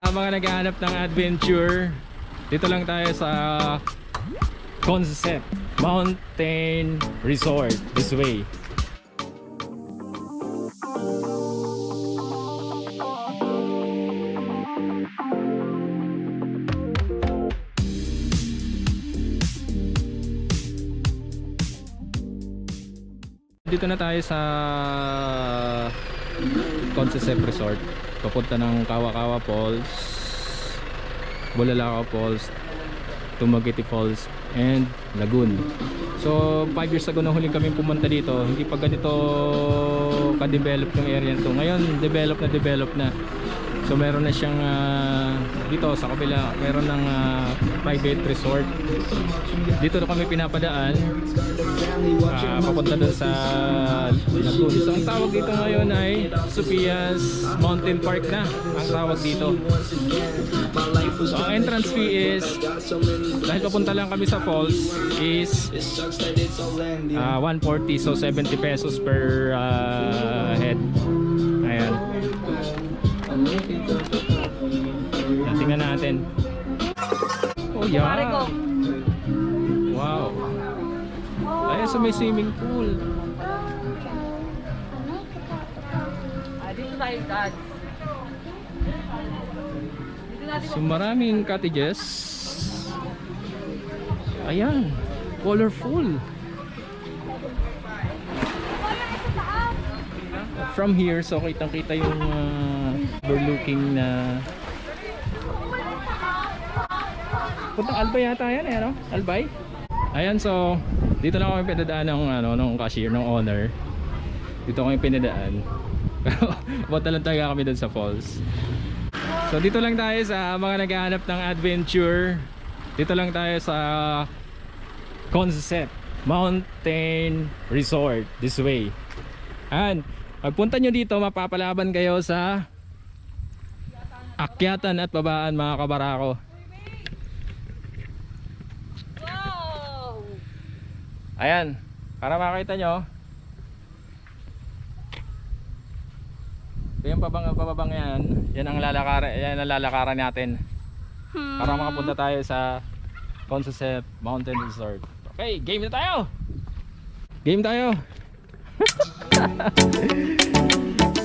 Mga naghahanap ng adventure, dito lang tayo sa CONSOCEP Mountain Resort, this way. Dito na tayo sa CONSOCEP Resort. Papunta ng Kawa-Kawa Falls, Bulalakaw Falls, Tumaguiti Falls, and Lagoon. So 5 years ago na huling kami pumunta dito. Hindi pa ganito ka-develop yung area nito. Ngayon develop na. So meron na siyang dito sa kabila, meron ng private resort. Dito na kami pinapadaan papunta doon sa Lagoon. So ang tawag dito ngayon ay Sofia'sMountainPark na ang tawag dito. So ang entrance fee is, dahil papunta lang kami sa falls, is 140, so 70 pesos per head. Ayan. Tingnan natin. Oh yeah. Wow. Ayan, so may swimming pool. Dito tayo, Dad. So maraming cottages. Ayan, colorful. From here, so kitang-kita yung overlooking na puntang Albay yata yan eh, ano? Albay? Ayan, so dito lang kami pinadaan ng cashier, ng owner. Dito kami pinadaan. Pero punta lang talaga kami doon sa falls. So dito lang tayo sa mga naghahanap ng adventure. Dito lang tayo sa CONSOCEP Mountain Resort, this way. And pagpunta nyo dito, mapapalaban kayo sa akyatan at babaan, mga kabarako. Wow! Ayan, para makita nyo. Ito yung pababang yan. Yan ang lalakaran natin. Para makapunta tayo sa CONSOCEP Mountain Resort. Okay, game na tayo! Game tayo!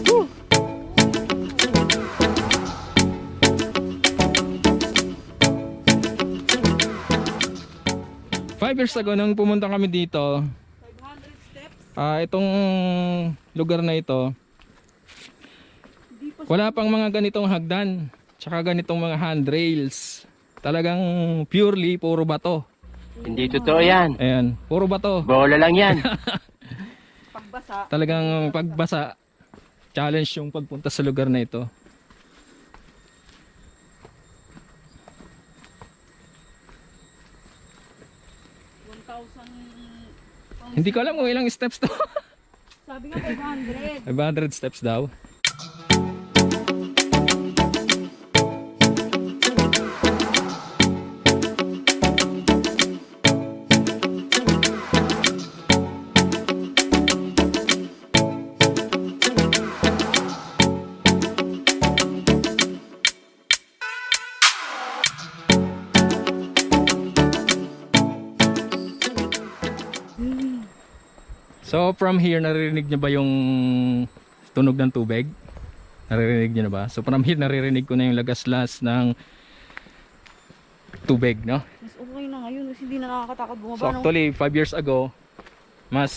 Woo! 5 years ago nang pumunta kami dito, 500 steps. Itong lugar na ito, wala pang mga ganitong hagdan, tsaka ganitong mga handrails. Talagang purely puro bato. Hindi totoo yan. Ayan, puro bato. Bola lang yan. Pagbasa. Talagang pagbasa, challenge yung pagpunta sa lugar na ito. Hindi ko alam kung ilang steps to. Sabi nga 500. 500 steps daw. So from here, naririnig niyo ba yung tunog ng tubig? Naririnig niyo na ba? So from here, naririnig ko na yung lagaslas ng tubig, no? Mas okay na ngayon kasi hindi na nakakatakot bumaba. So actually, 5 years ago, mas,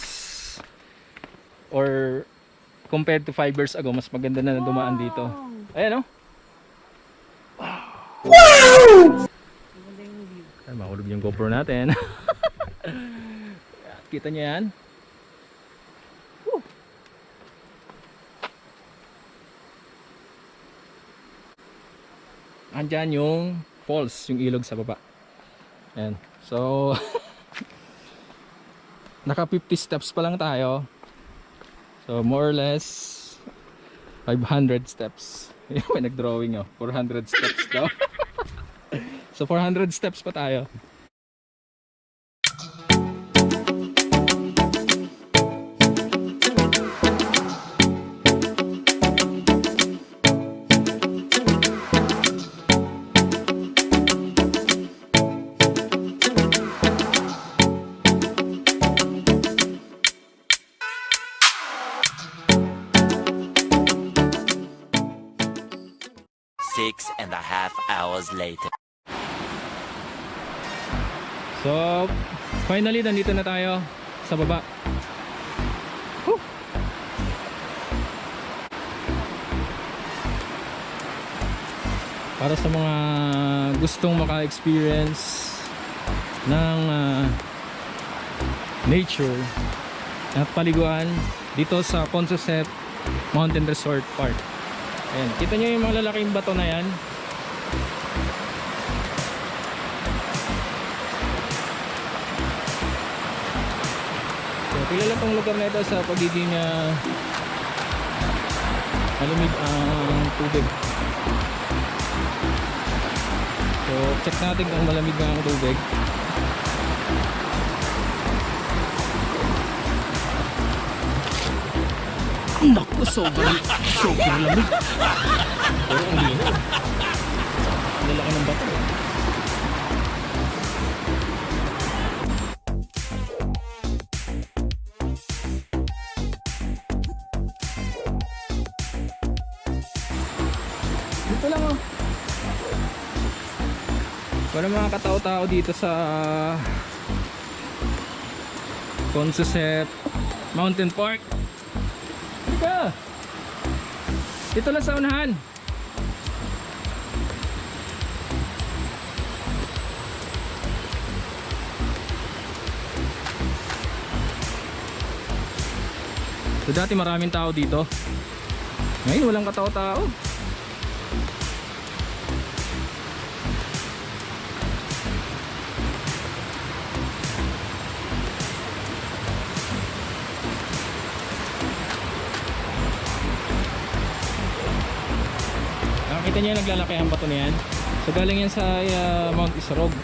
or compared to 5 years ago, mas maganda na dumaan dito. Ayan, no? Wow! Ay, mahulog yung GoPro natin. Kita niyo yan? Andyan yung falls, yung ilog sa baba. Ayan. So naka 50 steps pa lang tayo. So more or less 500 steps. May nag-drawing, oh. 400 steps daw. So 400 steps pa tayo. 6.5 hours later. So, finally, nandito na tayo sa baba. Whew! Para sa mga gustong maka-experience ng nature at paliguan dito sa CONSOCEP Mountain Resort Park. Ayan, kita nyo yung mga lalaking bato na yan. Kilala tong lugar na ito sa pagiging malamig ang tubig. So check natin kung malamig na ang tubig. Naku, sobrang lamig. Pero ang lino. Lalaki ng bato. Dito lang oh. Para mga katao-tao dito sa CONSOCEP Mountain Park. Halika! Dito lang sa unahan. So dati maraming tao dito. Ngayon walang katao-tao. Nakita niyo naglalaki ang bato na yan. So galing yan sa mt.isarog.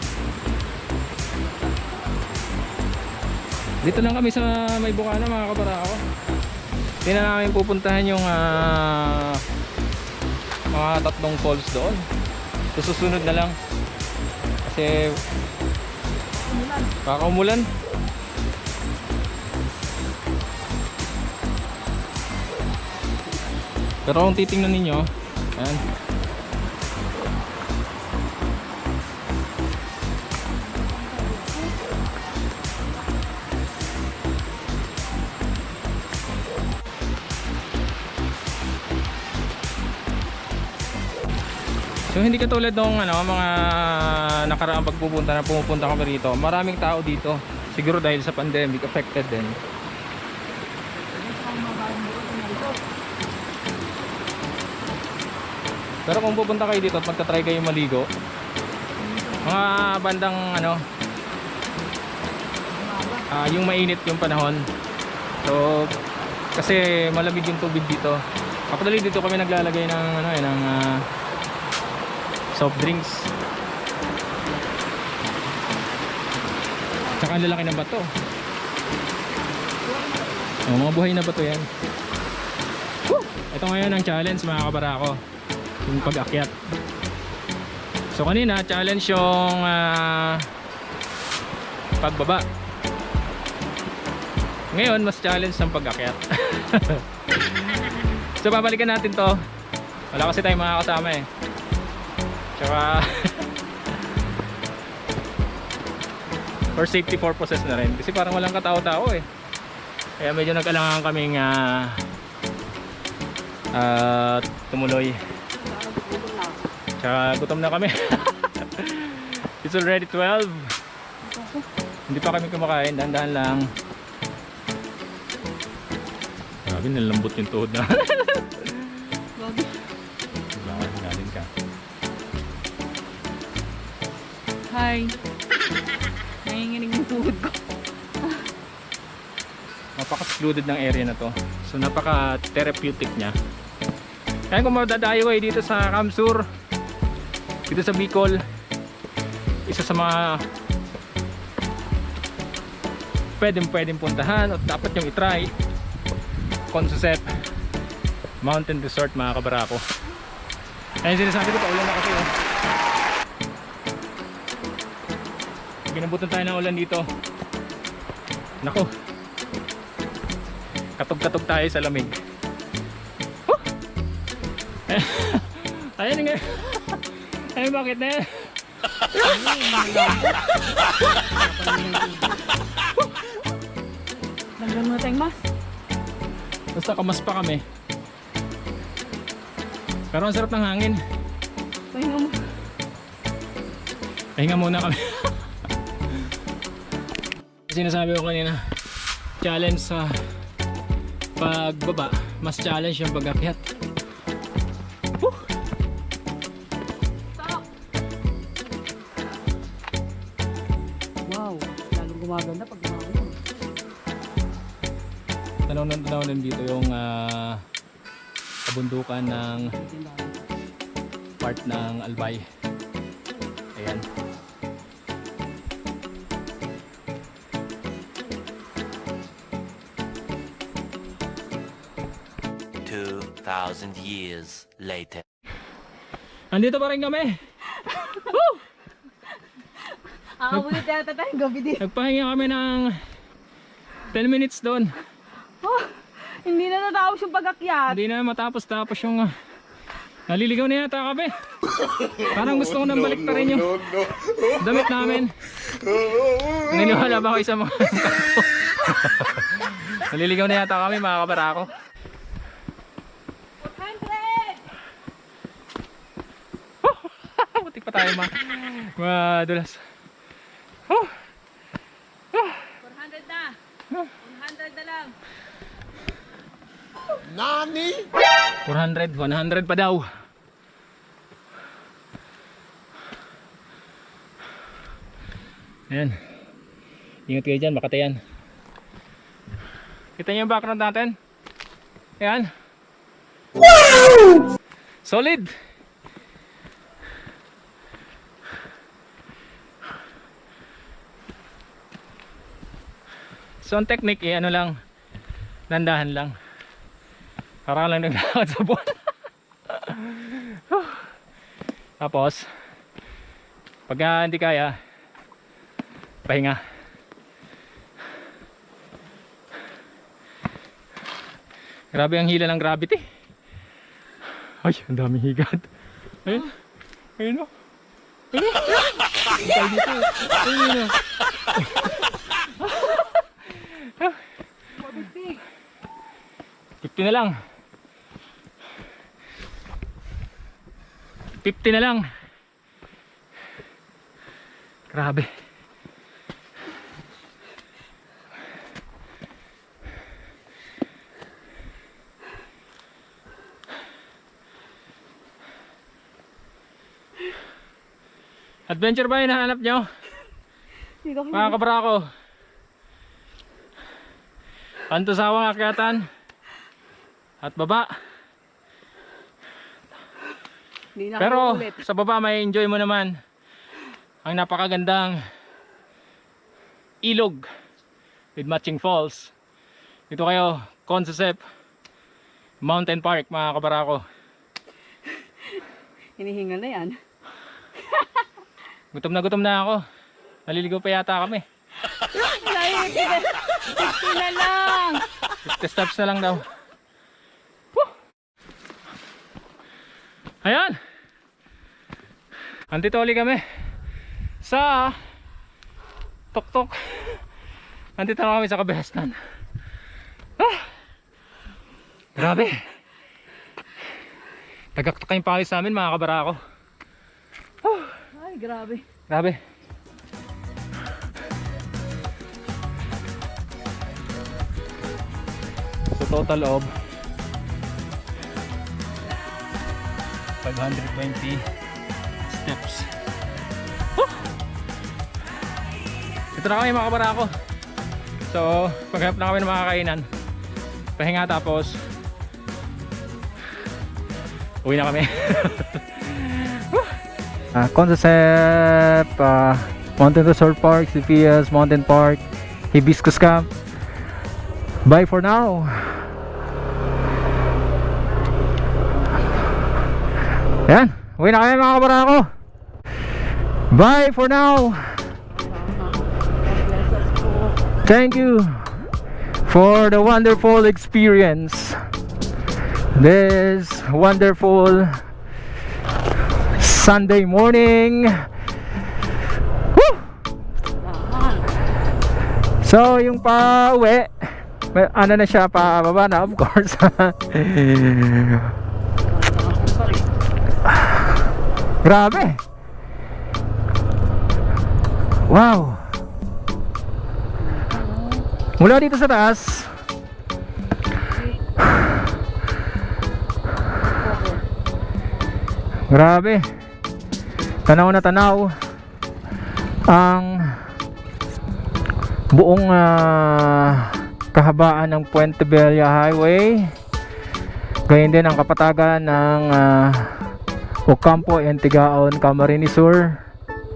Dito lang kami sa may bukana mga kabarako. Hindi na namin pupuntahan yung mga tatlong falls doon. So susunod na lang. Kasi baka umulan. Pero kung titingnan ninyo, ayan. So hindi katulad ng mga nakaraang pumupunta kami rito. Maraming tao dito. Siguro dahil sa pandemic affected din. Pero kung pupunta kayo dito at magta-try kayo maligo, mga bandang yung mainit yung panahon. So kasi malamig yung tubig dito. Actually dito kami naglalagay ng soft drinks. Tsaka ang lalaki ng bato. Mga buhay na bato yan. Woo! Ito ngayon ang challenge mga kabarako, yung pag-akyat. So kanina challenge yung pagbaba. Ngayon mas challenge ang pag-akyat. So babalikan natin to. Wala kasi tayong mga kasama eh. Tsaka for safety purposes na rin. Kasi parang walang katao-tao eh. Kaya medyo nag-alangan kaming tumuloy. Tsaka gutom na kami. It's already 12. Hindi pa kami kumakain. Dahan-dahan lang. Grabe, nalambot yung tuhod na. Galing ka. Hi. Nanginginig yung tuhod ko. Napaka-secluded ng area na to. So napaka-therapeutic niya. Kaya kung madadayo kayo dito sa Kamsur, dito sa Bicol, isa sa mga pwedeng puntahan at dapat yung itry, CONSOCEP Mountain Resort mga kabarako. Ayun sinasabi ko, paulan na kasi oh. Ginabutan tayo ng ulan dito. Nako, katog-katog tayo sa lamig. Ayun nga. Ay, bakit na yan? Naglan mo tayong mas. Basta kamas pa kami. Pero ang sarap ng hangin. Pahinga mo. Pahinga muna kami. Sinasabi ko kanina, challenge sa pagbaba, mas challenge yung pag-akyat. Stop! Wow, lalong gumaganda pag gumaganda. Tanaw din dito yung kabundukan ng part ng Albay. Ayan. Years later. Andito pa rin kami. Akabulit yata tayong gabi din. Nagpahinga kami ng 10 minutes doon. Oh, hindi na natapos yung pag-akyat. Hindi na matapos yung naliligaw na yata kami. Parang gusto ko nang balik pa rin yung damit namin. Naniniwala ba kayo sa mga naliligaw na yata kami, mga kabarako. Butik pa tayo madulas. 400 na. 100 na lang. Nani? 100 pa daw. Ayan. Ingat kayo dyan, makatayan. Kita niyo yung background natin? Ayan. Wow! Solid! So ang technique ano lang, landahan lang. Para lang naglakad sa buwan. Tapos pag hindi kaya, pahinga. Grabe ang hila ng gravity. Ay, ang daming higat. Ayun. Ayun o. Ayun o. Ayun dito. Ayun o. 50 na lang. 50 na lang. Grabe. Adventure ba yung hinahanap nyo? Mga kabrako. Antusawang akyatan at baba. Pero sa baba may enjoy mo naman ang napakagandang ilog with matching falls. Dito kayo, CONSOCEP Mountain Park, mga kabarako. Hinihingal na yan. Gutom na ako. Naliligaw pa yata kami. 50 na lang. 50 steps na lang daw. Woo! Ayan. Andito ulit kami sa tuktok. Andito na kami sa kabihasnan. Grabe. Tagaktak yung pawis namin, mga kabarako. Ay, grabe. Grabe. So total of 520 steps. Ito na kami, mga kabarako. So paghanap na kami ng mga kainan, pahinga, tapos uwi na kami. CONSOCEP, Mountain Resort Park, Sofia'sMountainPark, Hibiscus Camp. Bye for now. Yan, uwi na kami, mga kabarako. Bye for now. Thank you for the wonderful experience. This wonderful Sunday morning. Woo! So yung pa-uwi, ano na siya, pababa na of course. Grabe. Wow. Mula dito sa taas, grabe. Tanaw na tanaw ang buong kahabaan ng Puente Vella Highway. Gayun din ang kapatagan ng Ocampo and Tigaon, Camarines Sur.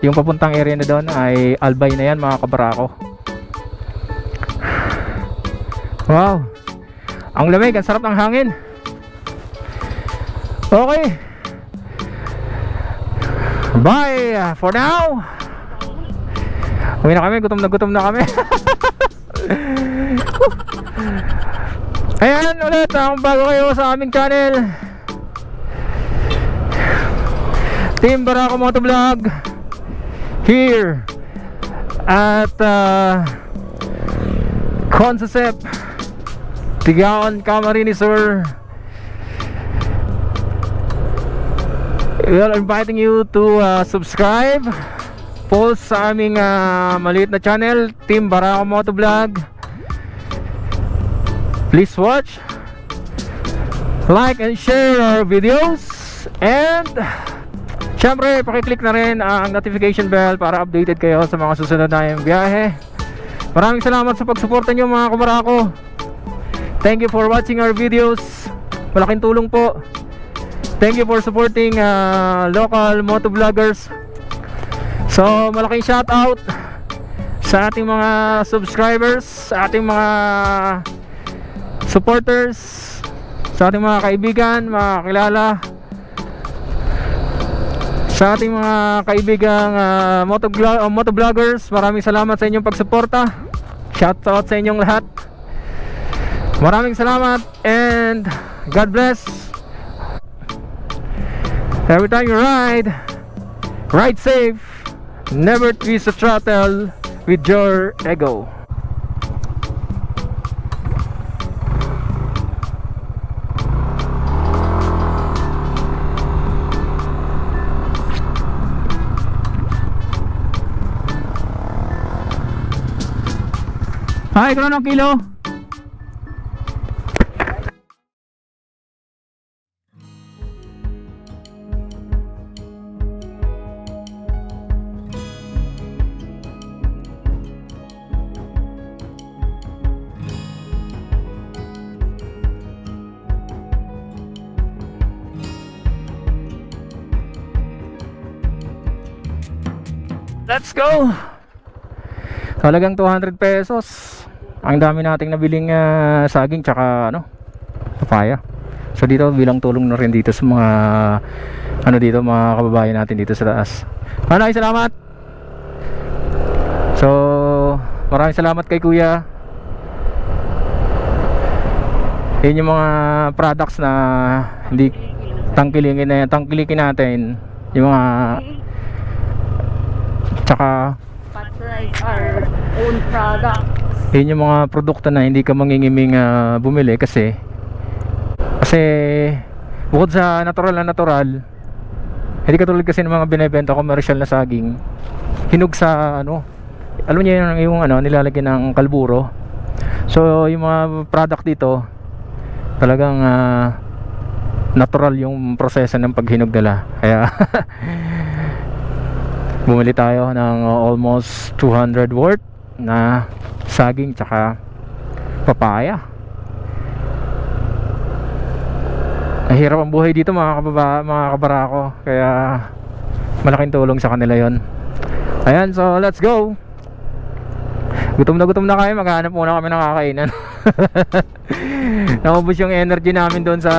Yung papuntang area na doon ay Albay na yan mga kabarako. Wow, ang lamig, ang sarap ng hangin. Okay, bye for now. Uwi na kami, gutom na kami. Ayan ulit, kung bago kayo sa aming channel, Team Barako Motovlog here at CONSOCEP, Tigaon, Camarines Sur. We are inviting you to subscribe, post sa aming maliit na channel, Team Barako Motovlog. Please watch, like and share our videos, and syempre pakiclick na rin ang notification bell para updated kayo sa mga susunod na yung biyahe. Maraming salamat sa pagsuporta nyo mga kabarako. Thank you for watching our videos. Malaking tulong po. Thank you for supporting local motovloggers. So malaking shout out sa ating mga subscribers, sa ating mga supporters, sa ating mga kaibigan, mga kakilala, sa ating mga kaibigang motovloggers. Maraming salamat sa inyong pagsuporta. Shout out sa inyong lahat. Maraming salamat and God bless. Every time you ride, ride safe. Never twist the throttle with your ego. Hi, kano ng kilo? Let's go! Talagang 200 pesos. Ang dami nating nabiling saging tsaka papaya. So dito bilang tulong na rin dito sa mga dito mga kababayan natin dito sa taas. Maraming salamat. So maraming salamat kay Kuya. Yun yung mga products na hindi tangkilikin natin. Yung mga tsaka patronize our own product. Yun yung mga produkto na hindi ka mangingiming bumili kasi bukod sa natural, hindi katulad kasi ng mga binebenta commercial na saging, hinog sa alam niyo yung nilalagyan ng kalburo. So yung mga product dito talagang natural yung proseso ng paghinog nila. Kaya bumili tayo ng almost 200 worth na saging tsaka papaya. Mahirap ang buhay dito mga kabarako, kaya malaking tulong sa kanila yon. Ayan, so let's go. Gutom na kayo, maghanap muna kami ng kakainan. Naubos yung energy namin doon sa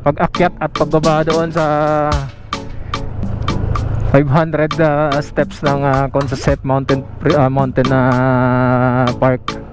pag-akyat at pagbaba doon sa 500 steps ng CONSOCEP Mountain Park.